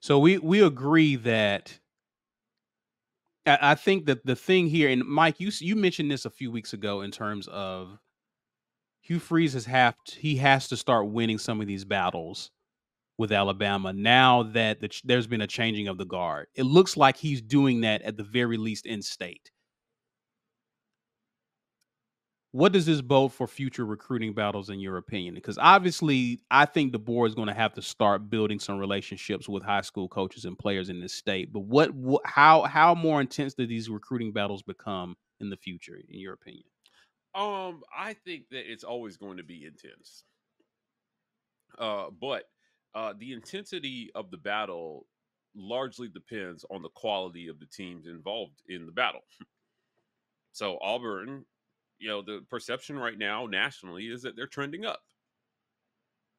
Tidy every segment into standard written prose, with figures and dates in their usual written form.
So we agree that I think that the thing here, and Mike, you mentioned this a few weeks ago in terms of Hugh Freeze he has to start winning some of these battles with Alabama now that there's been a changing of the guard. It looks like he's doing that at the very least in state. What does this bode for future recruiting battles, in your opinion? Because obviously, I think DeBoer is going to have to start building some relationships with high school coaches and players in this state. But how more intense do these recruiting battles become in the future, in your opinion? I think that it's always going to be intense. But the intensity of the battle largely depends on the quality of the teams involved in the battle. So Auburn, the perception right now nationally is that they're trending up.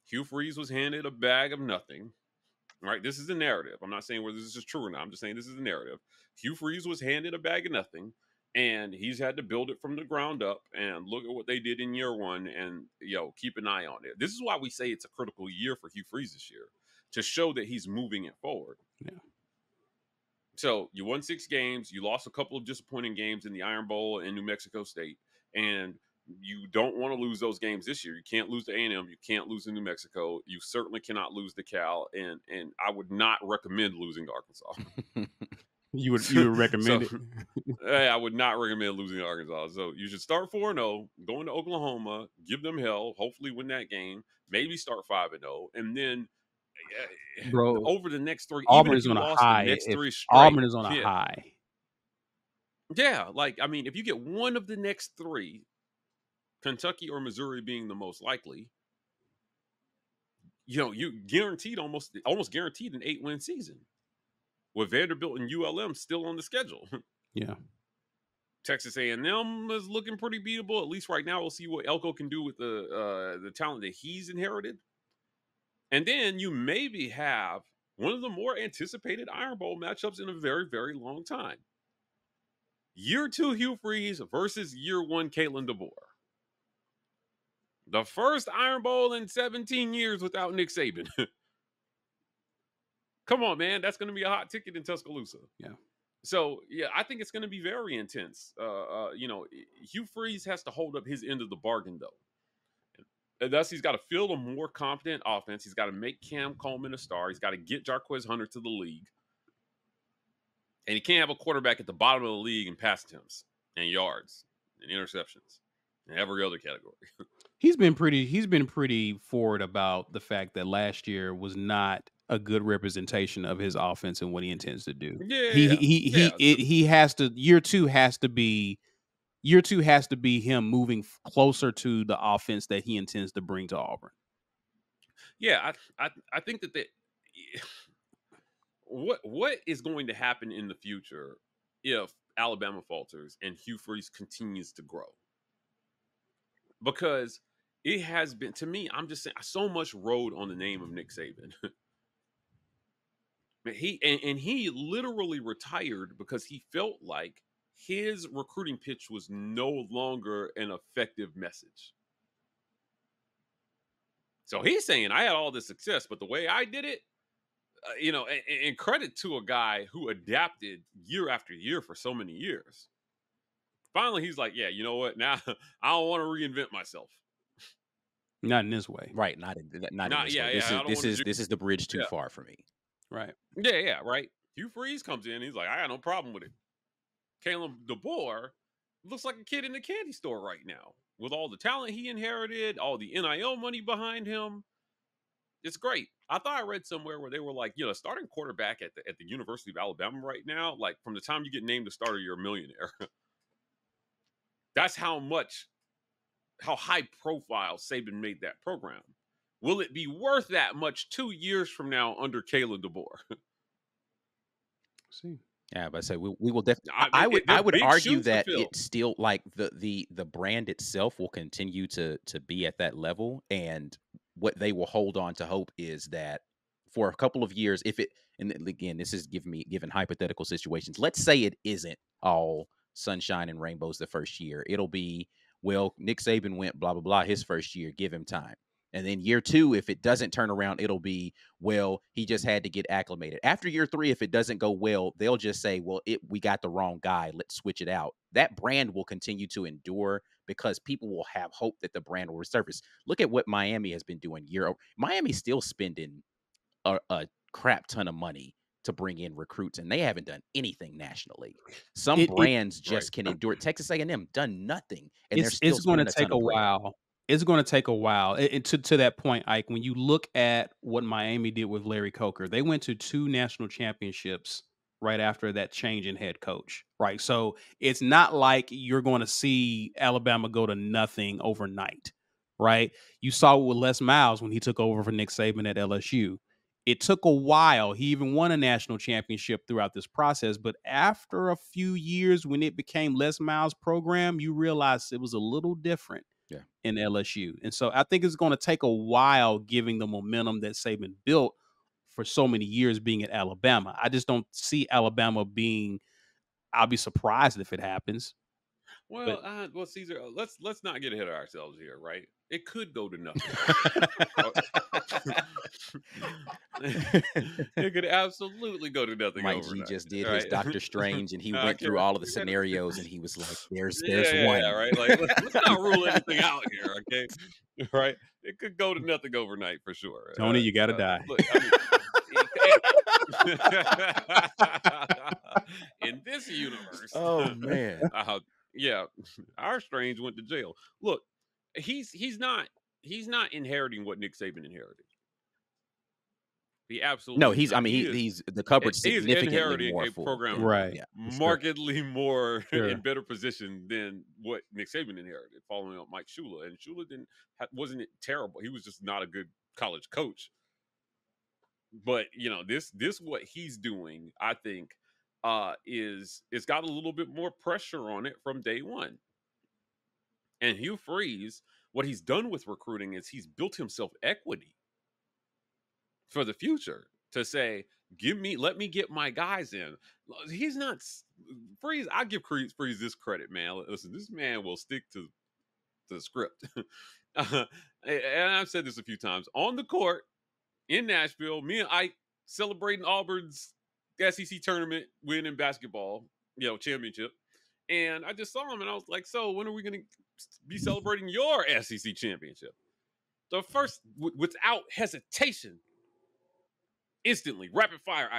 Hugh Freeze was handed a bag of nothing. Right? This is the narrative. I'm not saying whether this is true or not. I'm just saying this is the narrative. Hugh Freeze was handed a bag of nothing, and he's had to build it from the ground up and look at what they did in year one and keep an eye on it. This is why we say it's a critical year for Hugh Freeze this year, to show that he's moving it forward. Yeah. So you won 6 games, you lost a couple of disappointing games in the Iron Bowl in New Mexico State, and you don't want to lose those games this year. You can't lose to A&M. You can't lose to New Mexico. You certainly cannot lose to Cal, and I would not recommend losing to Arkansas. You would recommend it? I would not recommend losing to Arkansas. So you should start 4-0, go into Oklahoma, give them hell, hopefully win that game, maybe start 5-0, and then Bro, over the next 3, even Auburn if is you on a lost the high. next If 3 straight, Auburn is on a yeah. high. Yeah, if you get one of the next 3, Kentucky or Missouri being the most likely, you guaranteed almost guaranteed an 8-win season with Vanderbilt and ULM still on the schedule. Yeah. Texas A&M is looking pretty beatable. At least right now, we'll see what Elko can do with the talent that he's inherited. And then you maybe have one of the more anticipated Iron Bowl matchups in a very, very long time. Year 2 Hugh Freeze versus year 1 Kalen Deboer. The first Iron Bowl in 17 years without Nick Saban. Come on, man. That's going to be a hot ticket in Tuscaloosa. Yeah. So, yeah, I think it's going to be very intense. Hugh Freeze has to hold up his end of the bargain, though. And thus, he's got to field a more competent offense. He's got to make Cam Coleman a star. He's got to get Jarquez Hunter to the league. And he can't have a quarterback at the bottom of the league in pass attempts and yards and interceptions and every other category. He's been pretty forward about the fact that last year was not a good representation of his offense and what he intends to do. He has to year 2 has to be him moving closer to the offense that he intends to bring to Auburn. Yeah, I think that what is going to happen in the future if Alabama falters and Hugh Freeze continues to grow? Because it has been, to me, I'm just saying, so much rode on the name of Nick Saban. He literally retired because he felt like his recruiting pitch was no longer an effective message. So he's saying, I had all this success, but the way I did it, and credit to a guy who adapted year after year for so many years. Finally, he's like, yeah, you know what? Now I don't want to reinvent myself. Not in this way. Right. Not in this way. This is the bridge too far for me. Right. Yeah, right. Hugh Freeze comes in. He's like, I got no problem with it. Kalen Deboer looks like a kid in the candy store right now with all the talent he inherited, all the NIL money behind him. It's great. I thought I read somewhere where they were like, starting quarterback at the University of Alabama right now, like from the time you get named a starter, you're a millionaire. That's how high profile Saban made that program. Will it be worth that much 2 years from now under Kalen Deboer? See. Yeah, but I say we will definitely. I would argue that it's still like the brand itself will continue to be at that level, and what they will hold on to hope is that for a couple of years, and again, this is given hypothetical situations. Let's say it isn't all sunshine and rainbows the first year. It'll be, well, Nick Saban went blah blah blah his first year. Give him time. And then year 2, if it doesn't turn around, it'll be, well, he just had to get acclimated. After year 3, if it doesn't go well, they'll just say, well, we got the wrong guy. Let's switch it out. That brand will continue to endure because people will have hope that the brand will resurface. Look at what Miami has been doing Miami's still spending a crap ton of money to bring in recruits, and they haven't done anything nationally. Some brands just can endure it. Texas A&M done nothing, and they're still spending a ton of bread. It's going to take a while. To that point, Ike, when you look at what Miami did with Larry Coker, they went to 2 national championships right after that change in head coach, right? So it's not like you're going to see Alabama go to nothing overnight, right? You saw it with Les Miles when he took over for Nick Saban at LSU. It took a while. He even won a national championship throughout this process. But after a few years, when it became Les Miles' program, you realize it was a little different in LSU. And so I think it's going to take a while, giving the momentum that Saban built for so many years being at Alabama. I just don't see Alabama being, I'll be surprised if it happens. Well, well, Caesar, let's not get ahead of ourselves here, right? It could go to nothing. It could absolutely go to nothing. Mike overnight, G just did right? his Doctor Strange, and he went through all of the scenarios, and he was like, "There's one." Yeah, right? Like, let's not rule anything out here, okay? Right? It could go to nothing overnight for sure. Tony, you got to die. Look, in this universe, oh man, yeah, our Strange went to jail. Look, he's not inheriting what Nick Saban inherited. He absolutely no. He's the cupboard's significantly more a full. program, right? Yeah, markedly more in better position than what Nick Saban inherited, following up Mike Shula. And Shula wasn't terrible. He was just not a good college coach. But this what he's doing, I think, is it's got a little bit more pressure on it from day one. And Hugh Freeze, what he's done with recruiting is he's built himself equity for the future to say, let me get my guys in. He's not Freeze. I give Freeze this credit, man. Listen, this man will stick to the script. And I've said this a few times on the court in Nashville. Me and Ike celebrating Auburn's SEC tournament win in basketball, championship. And I just saw him, and I was like, "So when are we going to be celebrating your SEC championship?" The first, without hesitation, instantly, rapid fire,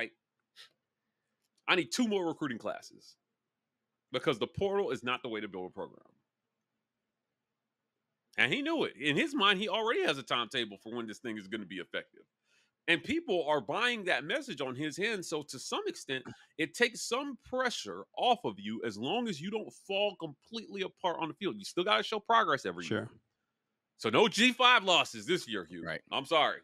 I need 2 more recruiting classes because the portal is not the way to build a program. And he knew it. In his mind, he already has a timetable for when this thing is going to be effective. And people are buying that message on his end. So to some extent, it takes some pressure off of you as long as you don't fall completely apart on the field. You still got to show progress every year. So no G5 losses this year, Hugh. Right. I'm sorry.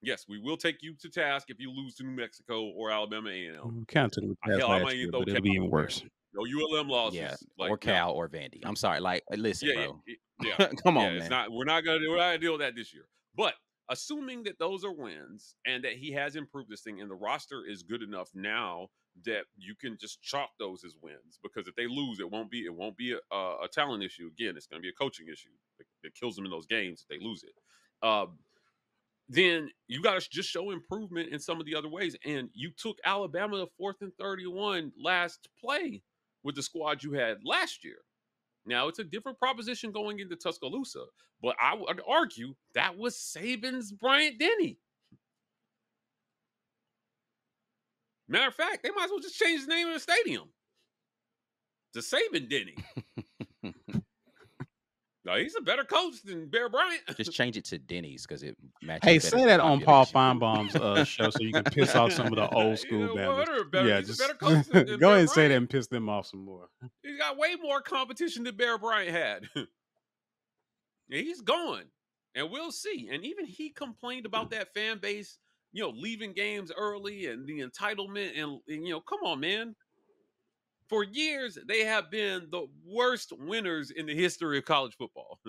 Yes, we will take you to task if you lose to New Mexico or Alabama A&M. Counted with last year, but it'll be even worse. No ULM losses. Yeah, or Cal or Vandy. I'm sorry. Like, listen, bro. Yeah. Come on, man. We're not gonna deal with that this year. But assuming that those are wins and that he has improved this thing and the roster is good enough now that you can just chalk those as wins, because if they lose, it won't be a talent issue. Again, it's going to be a coaching issue that kills them in those games if they lose it. Then you got to just show improvement in some of the other ways. And you took Alabama to 4th and 31 last play with the squad you had last year. Now, it's a different proposition going into Tuscaloosa, but I would argue that was Saban's Bryant-Denny. Matter of fact, they might as well just change the name of the stadium to Saban-Denny. No, he's a better coach than Bear Bryant. Just change it to Denny's because it matches. Hey, say that on Paul Feinbaum's show so you can piss off some of the old school Bama's. He's a better coach than go ahead Bear and say Bryant. that and piss them off some more. He's got way more competition than Bear Bryant had. He's going, and we'll see. And even he complained about that fan base, leaving games early and the entitlement. And come on, man. For years, they have been the worst winners in the history of college football.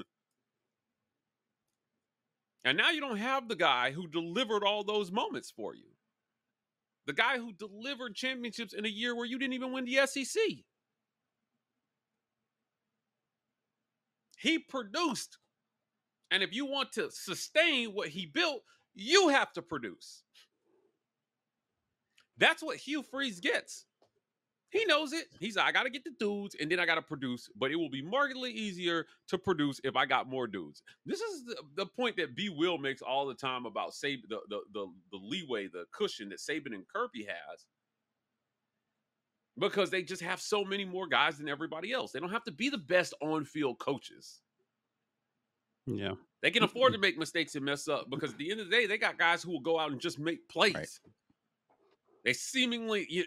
And now you don't have the guy who delivered all those moments for you. The guy who delivered championships in a year where you didn't even win the SEC. He produced And if you want to sustain what he built, you have to produce. That's what Hugh Freeze gets. He knows it. He's like, I got to get the dudes, and then I got to produce. But it will be markedly easier to produce if I got more dudes. This is the point that B. Will makes all the time about the leeway, the cushion that Saban and Kirby has. Because they just have so many more guys than everybody else. They don't have to be the best on-field coaches. Yeah. They can afford to make mistakes and mess up because at the end of the day, they got guys who will go out and just make plays. Right. They seemingly,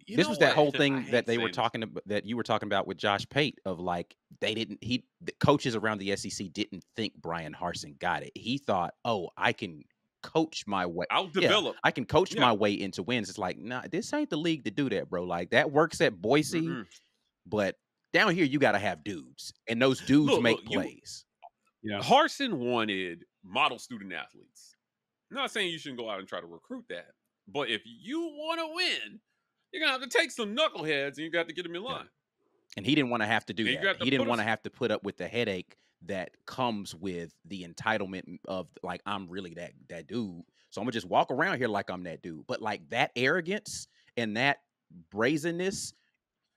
this was that whole thing that they were talking about, that you were talking about with Josh Pate, of like, the coaches around the SEC didn't think Brian Harsin got it. He thought, oh, I can coach my way. I'll develop. I can coach my way into wins. It's like, nah, this ain't the league to do that, bro. Like, that works at Boise, but down here you got to have dudes, and those dudes make plays. Harsin wanted model student athletes. I'm not saying you shouldn't go out and try to recruit that, but if you want to win, you're gonna have to take some knuckleheads and you got to get them in line. And he didn't want to have to do that. He didn't want to have to put up with the headache that comes with the entitlement of, like, I'm really that dude, so I'm gonna just walk around here like I'm that dude. But like, that arrogance and that brazenness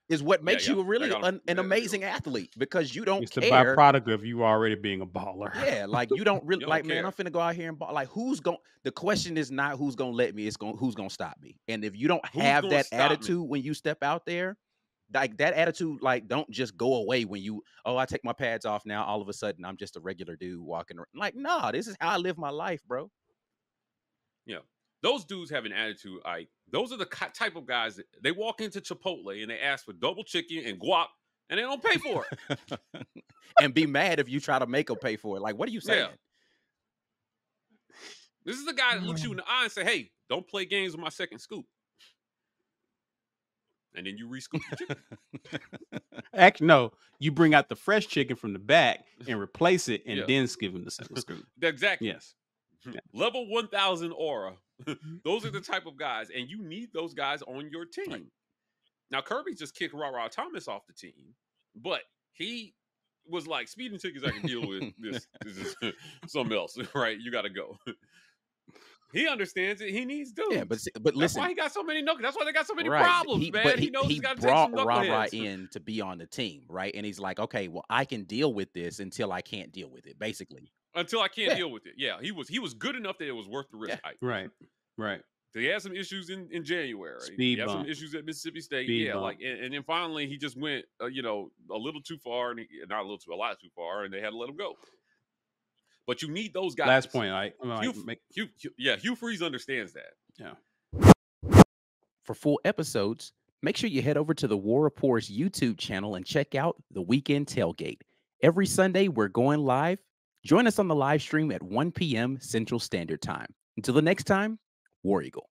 is what makes you really an amazing athlete, because you don't care. It's the byproduct of you already being a baller. Yeah, like, you don't really like, man, I'm finna go out here and ball. Like, the question is not who's gonna let me, it's who's gonna stop me. And if you don't have that attitude when you step out there, like, that attitude, like, don't just go away when you, I take my pads off now, all of a sudden I'm just a regular dude walking around. Like, nah, this is how I live my life, bro. Yeah. Those dudes have an attitude. Those are the type of guys that they walk into Chipotle and they ask for double chicken and guac, and they don't pay for it. And be mad if you try to make them pay for it. Like, what are you saying? Yeah. This is the guy that looks you in the eye and say, hey, don't play games with my second scoop. And then you re-scoop the chicken. Actually, no. You bring out the fresh chicken from the back and replace it, and then give him the second scoop. Exactly. Yes. Level 1000 aura. Those are the type of guys, and you need those guys on your team. Right. Now, Kirby just kicked Ra Thomas off the team, but he was like, speeding tickets I can deal with. This is something else, right? You got to go. He understands it. He needs dudes. Yeah, but listen. That's why he got so many knuckles. That's why they got so many problems, man. He knows he's got to take some knuckleheads. in to be on the team, right? And he's like, okay, well, I can deal with this until I can't deal with it, basically. Until I can't deal with it. Yeah, he was good enough that it was worth the risk. Right. He had some issues in January. Speed he had bump. Some issues at Mississippi State. Speed bump. Like, and then finally he just went, a little too far, and a lot too far, and they had to let him go. But you need those guys. Last point, Hugh Freeze understands that. Yeah. For full episodes, make sure you head over to the War Report's YouTube channel and check out the Weekend Tailgate. Every Sunday, we're going live. Join us on the live stream at 1 p.m. Central Standard Time. Until the next time, War Eagle.